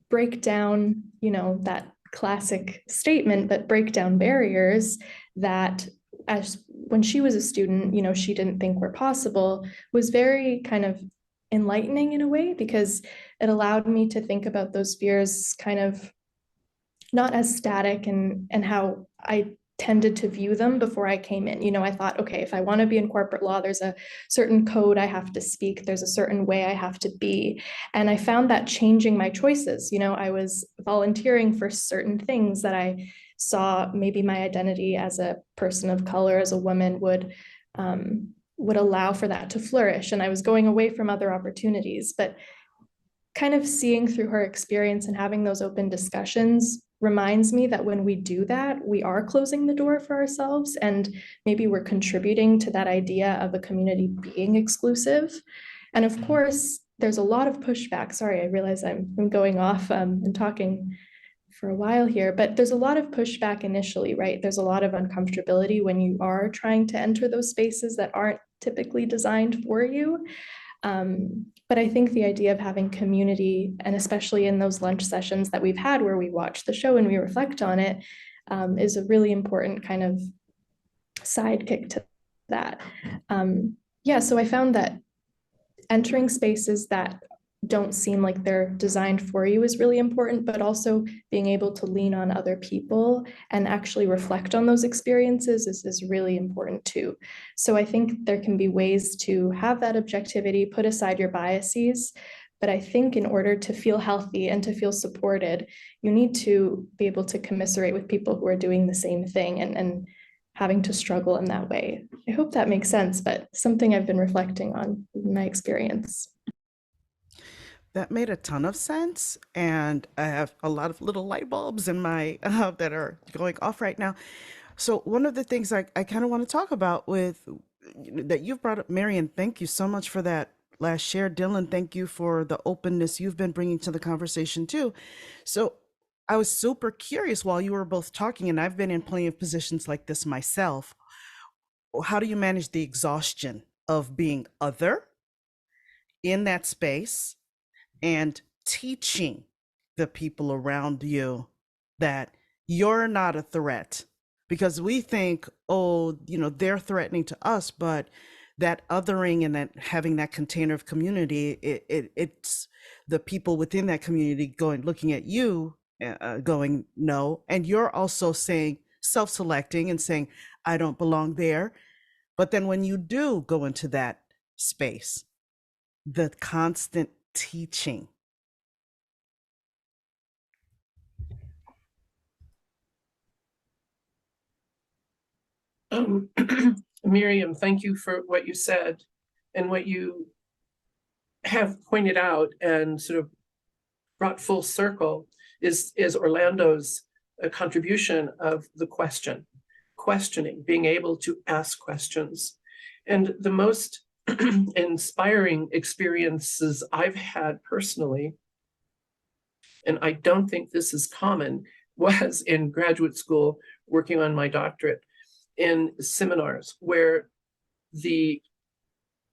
break down, that classic statement, but break down barriers that, as when she was a student, she didn't think were possible, was very kind of enlightening in a way, because it allowed me to think about those fears kind of not as static and how I tended to view them before I came in. I thought, okay, if I want to be in corporate law, there's a certain code I have to speak, there's a certain way I have to be. And I found that changing my choices. I was volunteering for certain things that I saw maybe my identity as a person of color, as a woman, would allow for that to flourish. And I was going away from other opportunities, but kind of seeing through her experience and having those open discussions reminds me that when we do that, we are closing the door for ourselves, and maybe we're contributing to that idea of a community being exclusive. And of course, there's a lot of pushback. Sorry, I realize I'm going off and talking for a while here, but there's a lot of pushback initially, right? There's a lot of uncomfortability when you are trying to enter those spaces that aren't typically designed for you. But I think the idea of having community, and especially in those lunch sessions that we've had where we watch the show and we reflect on it, is a really important kind of sidekick to that. So I found that entering spaces that don't seem like they're designed for you is really important, but also being able to lean on other people and actually reflect on those experiences is really important too. So I think there can be ways to have that objectivity, put aside your biases, but I think in order to feel healthy and to feel supported, you need to be able to commiserate with people who are doing the same thing and having to struggle in that way. I hope that makes sense, but something I've been reflecting on in my experience. That made a ton of sense, and I have a lot of little light bulbs in my that are going off right now. So one of the things I kind of want to talk about with that you've brought up, Mariam, thank you so much for that last share. Dylan, thank you for the openness you've been bringing to the conversation too. So I was super curious while you were both talking, and I've been in plenty of positions like this myself. How do you manage the exhaustion of being other in that space and teaching the people around you that you're not a threat? Because we think, oh, they're threatening to us, but that othering and that having that container of community, it's the people within that community looking at you, going, no. And you're also saying, self-selecting and saying, I don't belong there. But then when you do go into that space, the constant teaching. Miriam, thank you for what you said and what you have pointed out and sort of brought full circle is Orlando's contribution of the questioning, being able to ask questions. And the most inspiring experiences I've had personally and I don't think this is common, was in graduate school working on my doctorate in seminars where the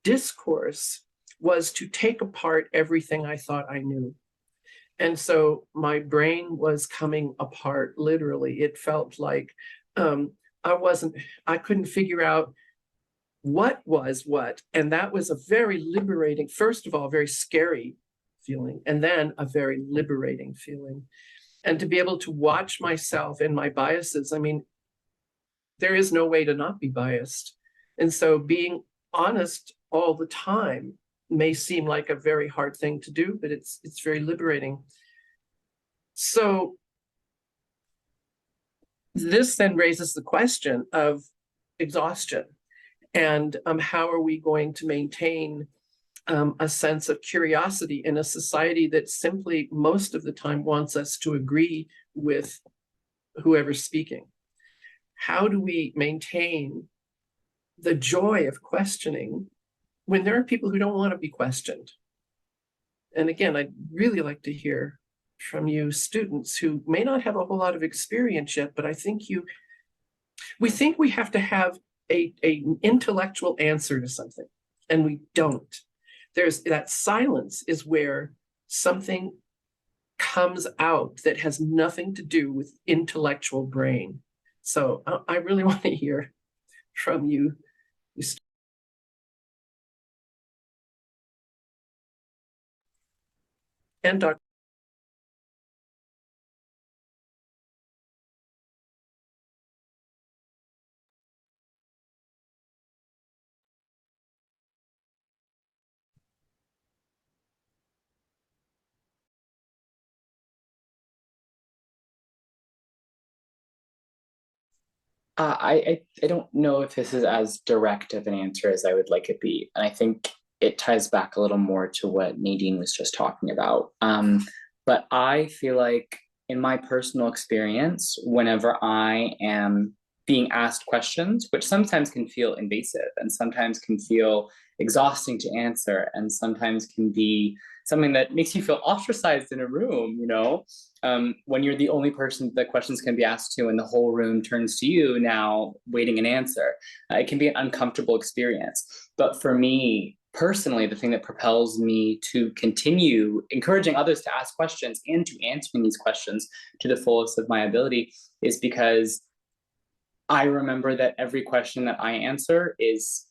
discourse was to take apart everything I thought I knew. And so my brain was coming apart, literally. It felt like I couldn't figure out what was what. And that was a very liberating, first of all, very scary feeling, and then a very liberating feeling. And to be able to watch myself and my biases, I mean, there is no way to not be biased. And so being honest all the time may seem like a very hard thing to do, but it's very liberating. So this then raises the question of exhaustion and how are we going to maintain a sense of curiosity in a society that simply most of the time wants us to agree with whoever's speaking. How do we maintain the joy of questioning when there are people who don't want to be questioned? And again, I'd really like to hear from you students who may not have a whole lot of experience yet, but I think we think we have to have an intellectual answer to something, and we don't. There's that silence is where something comes out that has nothing to do with intellectual brain. So I really want to hear from you. And Dr. I don't know if this is as direct of an answer as I would like it be. And I think it ties back a little more to what Nadine was just talking about. But I feel like in my personal experience, whenever I am being asked questions, which sometimes can feel invasive and sometimes can feel exhausting to answer, and sometimes can be something that makes you feel ostracized in a room, you know, when you're the only person that questions can be asked to and the whole room turns to you now waiting an answer. It can be an uncomfortable experience. But for me personally, the thing that propels me to continue encouraging others to ask questions and to answering these questions to the fullest of my ability is because I remember that every question that I answer is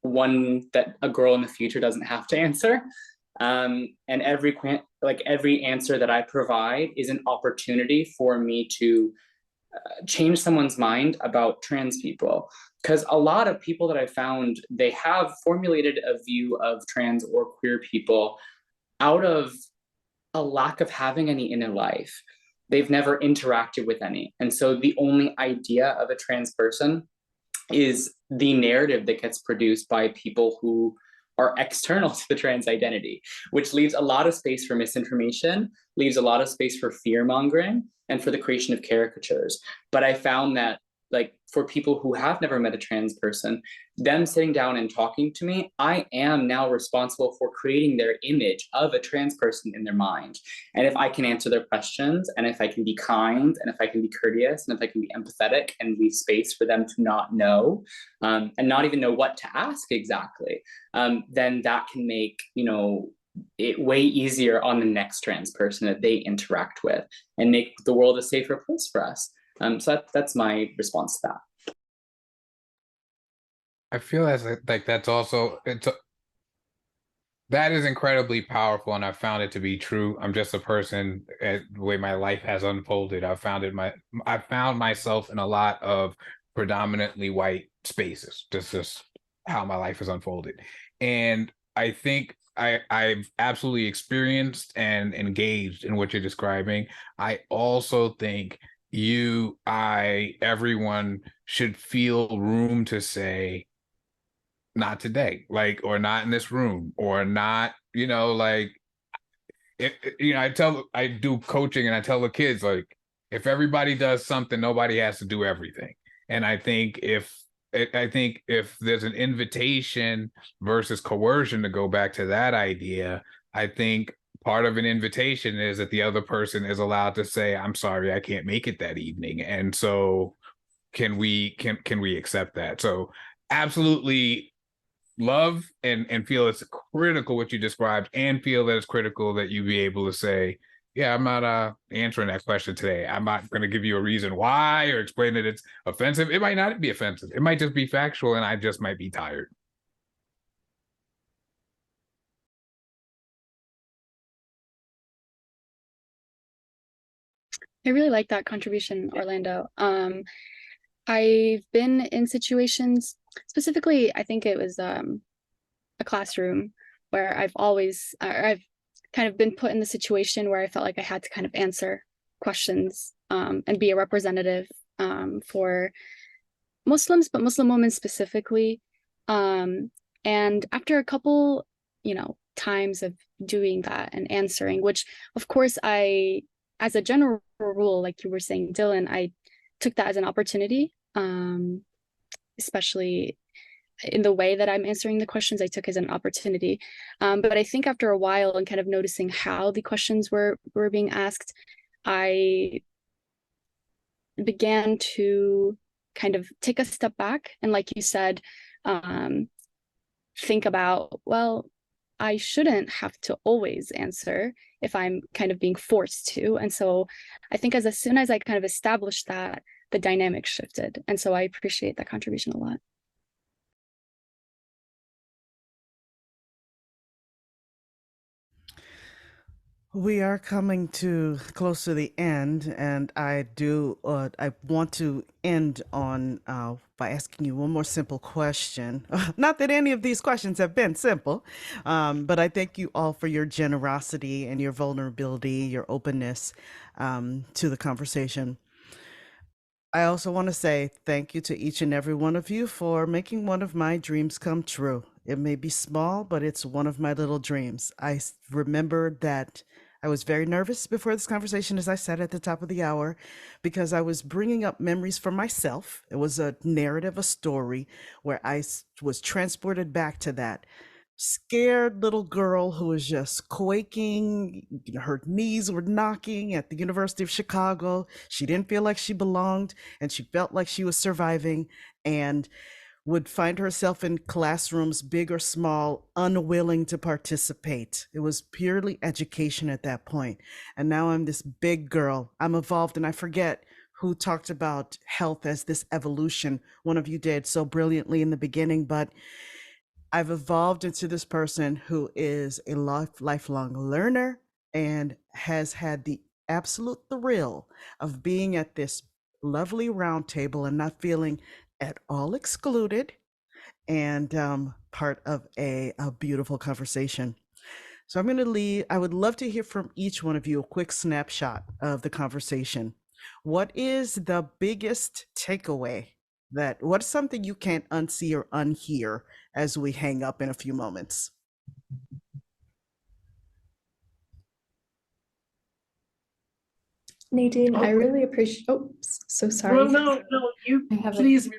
one that a girl in the future doesn't have to answer. And every answer that I provide is an opportunity for me to change someone's mind about trans people. Because a lot of people that I found, they have formulated a view of trans or queer people out of a lack of having any inner life. They've never interacted with any. And so the only idea of a trans person is the narrative that gets produced by people who are external to the trans identity, which leaves a lot of space for misinformation, leaves a lot of space for fear mongering, and for the creation of caricatures. But I found that, like, for people who have never met a trans person, them sitting down and talking to me, I am now responsible for creating their image of a trans person in their mind. And if I can answer their questions, and if I can be kind, and if I can be courteous, and if I can be empathetic and leave space for them to not know, and not even know what to ask exactly, then that can make, you know, it way easier on the next trans person that they interact with and make the world a safer place for us. So that's my response to that. I feel like that's also that is incredibly powerful, and I found it to be true. I'm just a person, the way my life has unfolded. I found myself in a lot of predominantly white spaces. That's just how my life has unfolded, and I think I've absolutely experienced and engaged in what you're describing. I also think everyone should feel room to say, not today, like, or not in this room, or not, you know, like, I do coaching and I tell the kids, like, if everybody does something, nobody has to do everything. And I think if there's an invitation versus coercion, to go back to that idea, I think part of an invitation is that the other person is allowed to say, I'm sorry, I can't make it that evening. And so can we accept that? So absolutely love and feel it's critical what you described, and feel that it's critical that you be able to say, yeah, I'm not answering that question today. I'm not going to give you a reason why or explain that it's offensive. It might not be offensive. It might just be factual, and I just might be tired. I really like that contribution, Orlando. I've been in situations, specifically, I think it was a classroom where I've kind of been put in the situation where I felt like I had to kind of answer questions and be a representative for Muslims, but Muslim women specifically. And after a couple, times of doing that and answering, which of course as a general rule, like you were saying, Dylan, I took that as an opportunity, especially in the way that I'm answering the questions. I took as an opportunity. But I think after a while and kind of noticing how the questions were being asked, I began to kind of take a step back and, like you said, think about, well, I shouldn't have to always answer if I'm kind of being forced to. And so I think as soon as I kind of established that, the dynamic shifted. And so I appreciate that contribution a lot. We are coming to close to the end, and I want to end on by asking you one more simple question. Not that any of these questions have been simple, but I thank you all for your generosity and your vulnerability, your openness to the conversation. I also want to say thank you to each and every one of you for making one of my dreams come true. It may be small, but it's one of my little dreams. Remember that I was very nervous before this conversation, as I said at the top of the hour, because I was bringing up memories for myself. It was a narrative, a story where I was transported back to that scared little girl who was just quaking. Her knees were knocking at the University of Chicago. She didn't feel like she belonged, and she felt like she was surviving, and would find herself in classrooms, big or small, unwilling to participate. It was purely education at that point. And now I'm this big girl. I'm evolved, and I forget who talked about health as this evolution. One of you did so brilliantly in the beginning, but I've evolved into this person who is a lifelong learner and has had the absolute thrill of being at this lovely round table and not feeling at all excluded, and part of a beautiful conversation. So I'm going to leave. I would love to hear from each one of you a quick snapshot of the conversation. What is the biggest takeaway? What's something you can't unsee or unhear as we hang up in a few moments? Nadine, I really appreciate. Oh, so sorry. No, you please.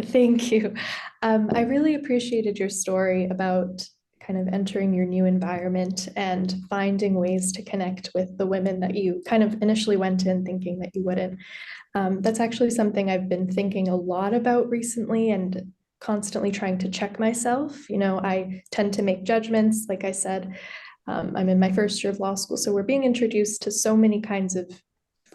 Thank you. I really appreciated your story about kind of entering your new environment and finding ways to connect with the women that you kind of initially went in thinking that you wouldn't. That's actually something I've been thinking a lot about recently and constantly trying to check myself. I tend to make judgments. Like I said, I'm in my first year of law school, so we're being introduced to so many kinds of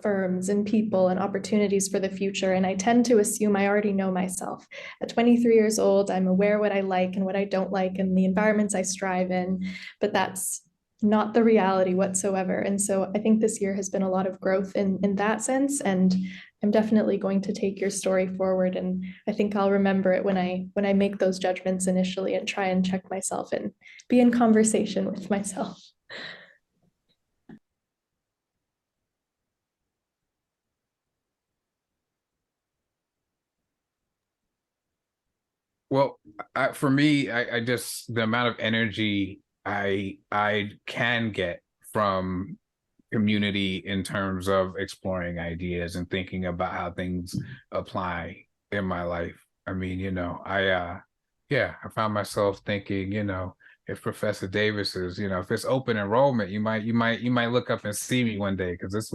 firms and people and opportunities for the future. And I tend to assume I already know myself. At 23 years old, I'm aware what I like and what I don't like and the environments I strive in, but that's not the reality whatsoever. And so I think this year has been a lot of growth in that sense. And I'm definitely going to take your story forward. And I think I'll remember it when I make those judgments initially and try and check myself and be in conversation with myself. Well, for me, I just, the amount of energy I can get from community in terms of exploring ideas and thinking about how things apply in my life. I mean, I found myself thinking, if Professor Davis is, if it's open enrollment, you might look up and see me one day, because this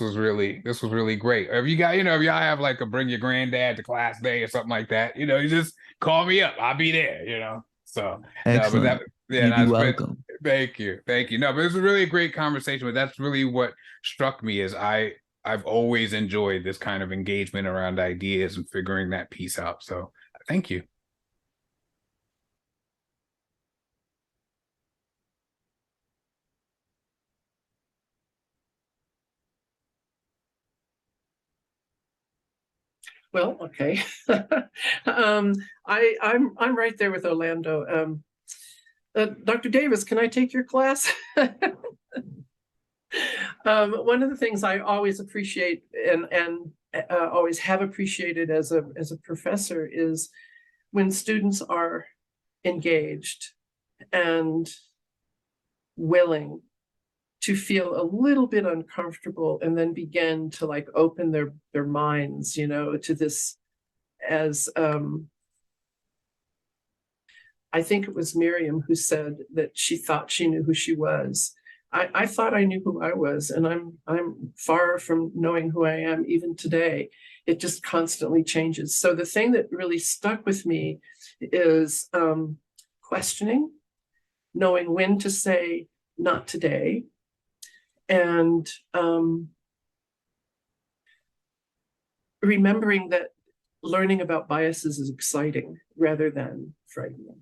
was really great. If you got, if y'all have like a bring your granddad to class day or something like that, you just call me up. I'll be there. So no, but Excellent. You'd be welcome. thank you. No, but it's a really great conversation. But that's really what struck me, is I've always enjoyed this kind of engagement around ideas and figuring that piece out. So thank you. Well, okay. I'm right there with Orlando. Dr. Davis, can I take your class? One of the things I always appreciate and always have appreciated as a professor is when students are engaged and willing to feel a little bit uncomfortable and then begin to like open their minds, to this, as I think it was Mariam who said that she thought she knew who she was. I thought I knew who I was, and I'm far from knowing who I am even today. It just constantly changes. So the thing that really stuck with me is questioning, knowing when to say not today, and remembering that learning about biases is exciting rather than frightening.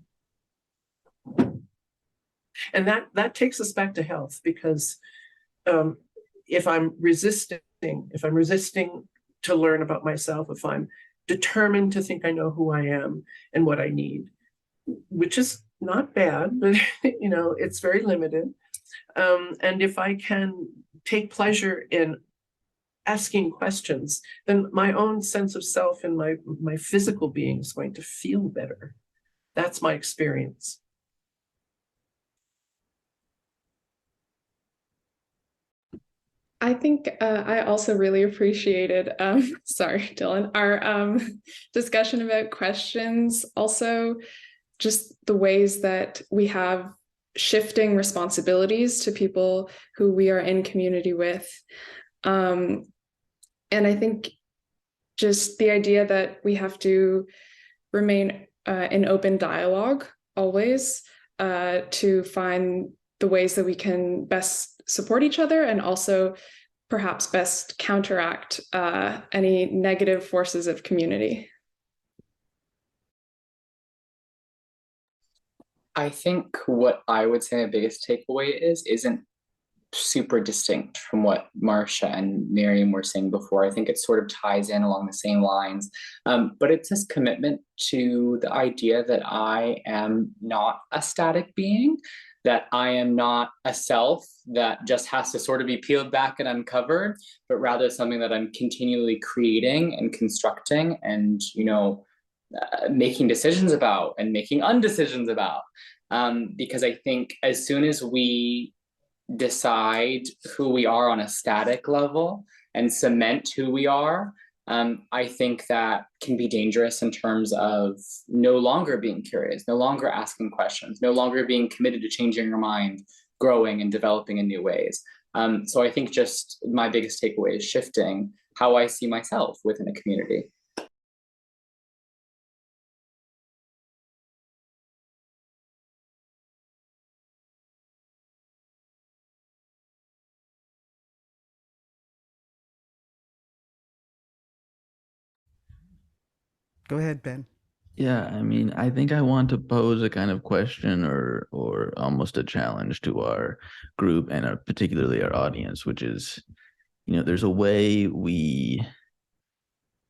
And that takes us back to health, because if I'm resisting to learn about myself, if I'm determined to think I know who I am and what I need, which is not bad, but it's very limited. And if I can take pleasure in asking questions, then my own sense of self and my physical being is going to feel better. That's my experience. I think I also really appreciated, sorry, Dylan, our discussion about questions. Also, just the ways that we have shifting responsibilities to people who we are in community with. And I think just the idea that we have to remain in open dialogue always to find the ways that we can best support each other, and also perhaps best counteract any negative forces of community. I think what I would say my biggest takeaway isn't super distinct from what Marcia and Mariam were saying before. I think it sort of ties in along the same lines, but it's this commitment to the idea that I am not a static being, that I am not a self that just has to sort of be peeled back and uncovered, but rather something that I'm continually creating and constructing and, making decisions about and making undecisions about. Because I think as soon as we decide who we are on a static level and cement who we are, I think that can be dangerous in terms of no longer being curious, no longer asking questions, no longer being committed to changing your mind, growing and developing in new ways. So I think just my biggest takeaway is shifting how I see myself within a community. Go ahead, Ben. Yeah, I mean, I think I want to pose a kind of question or almost a challenge to our group and particularly our audience, which is, there's a way we,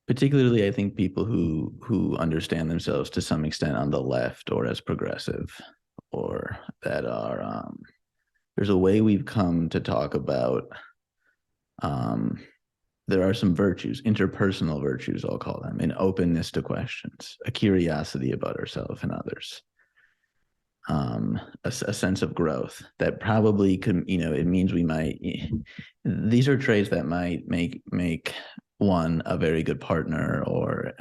particularly I think people who understand themselves to some extent on the left or as progressive, or that are, there's a way we've come to talk about, there are some virtues, interpersonal virtues, I'll call them, an openness to questions, a curiosity about ourselves and others, a sense of growth that probably could, it means we might, these are traits that might make one a very good partner or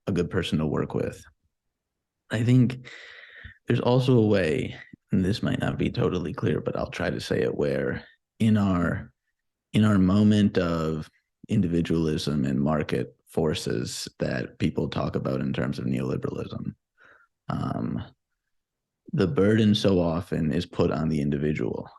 a good person to work with. I think there's also a way, and this might not be totally clear, but I'll try to say it, where in our moment of individualism and market forces that people talk about in terms of neoliberalism, the burden so often is put on the individual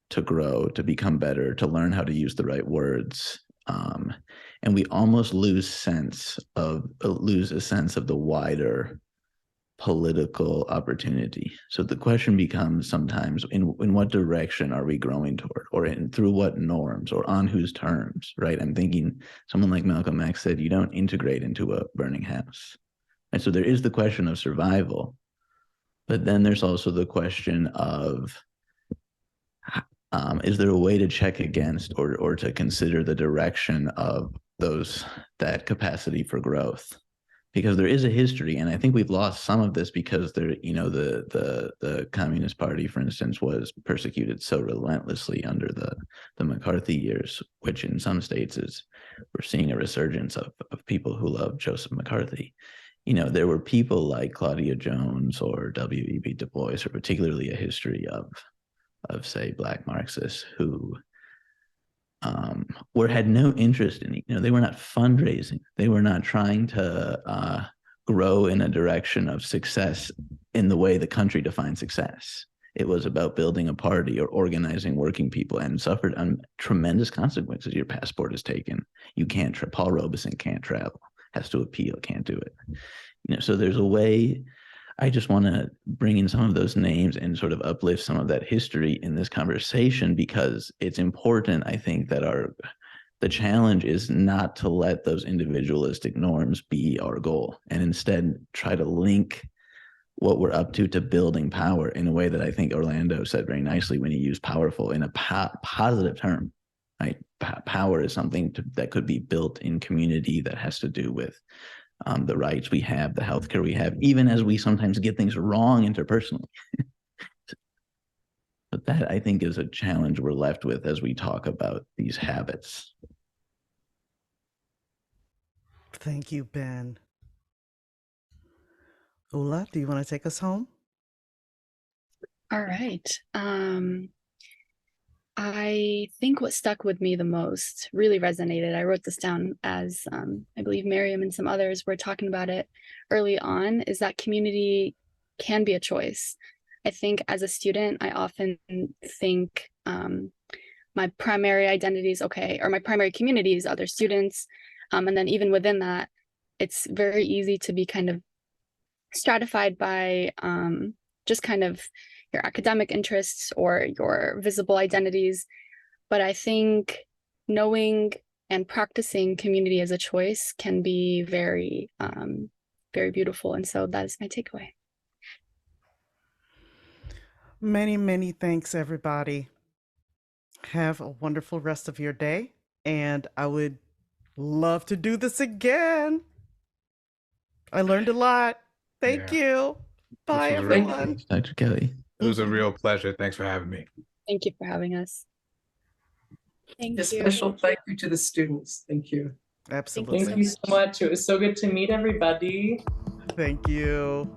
to grow, to become better, to learn how to use the right words. And we almost lose a sense of the wider political opportunity. So the question becomes sometimes, in what direction are we growing toward, or through what norms, or on whose terms, right? I'm thinking someone like Malcolm X said, you don't integrate into a burning house. And so there is the question of survival, but then there's also the question of, is there a way to check against or to consider the direction of that capacity for growth? Because there is a history, and I think we've lost some of this because the Communist Party, for instance, was persecuted so relentlessly under the McCarthy years, which in some states we're seeing a resurgence of people who love Joseph McCarthy. There were people like Claudia Jones or W.E.B. Du Bois, or particularly a history of say Black Marxists who had no interest in it. They were not fundraising. They were not trying to grow in a direction of success in the way the country defined success. It was about building a party or organizing working people, and suffered tremendous consequences. Your passport is taken. You can't. Paul Robeson can't travel. Has to appeal. Can't do it. So there's a way. I just want to bring in some of those names and sort of uplift some of that history in this conversation, because it's important, I think, that the challenge is not to let those individualistic norms be our goal, and instead try to link what we're up to building power in a way that I think Orlando said very nicely when he used powerful in a positive term. Right? Power is something that could be built in community, that has to do with the rights we have, the healthcare we have, even as we sometimes get things wrong interpersonally. But that, I think, is a challenge we're left with as we talk about these habits. Thank you, Ben. Ulaa, do you want to take us home? All right. I think what stuck with me the most, really resonated, I wrote this down as I believe Mariam and some others were talking about it early on, is that community can be a choice. I think as a student, I often think my primary identity is okay, or my primary community is other students. And then even within that, it's very easy to be kind of stratified by just kind of your academic interests or your visible identities. But I think knowing and practicing community as a choice can be very, very beautiful. And so that is my takeaway. Many, many thanks, everybody. Have a wonderful rest of your day. And I would love to do this again. I learned a lot. Thank you. Bye, everyone. Dr. Kelly. It was a real pleasure. Thanks for having me. Thank you for having us. Thank A you. special thank you to the students. Thank you. Absolutely. Thank you so much. It was so good to meet everybody. Thank you.